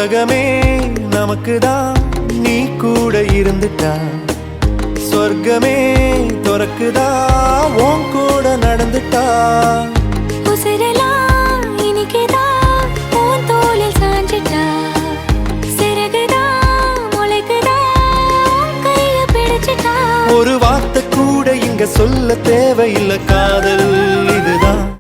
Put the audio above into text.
உலகமே நமக்குதான் நீ கூட இருந்துட்டா சொர்க்கமே துறக்குதா உன் கூட நடந்துட்டா உசிரெல்லாம் இனிக்குதான் உன் தோளில் சாஞ்சிட்டா சிறகுதான் முளைக்குதா உன் கையை பிடிச்சிட்டா ஒரு வார்த்தை கூட இங்க சொல்ல தேவையில்லை காதல்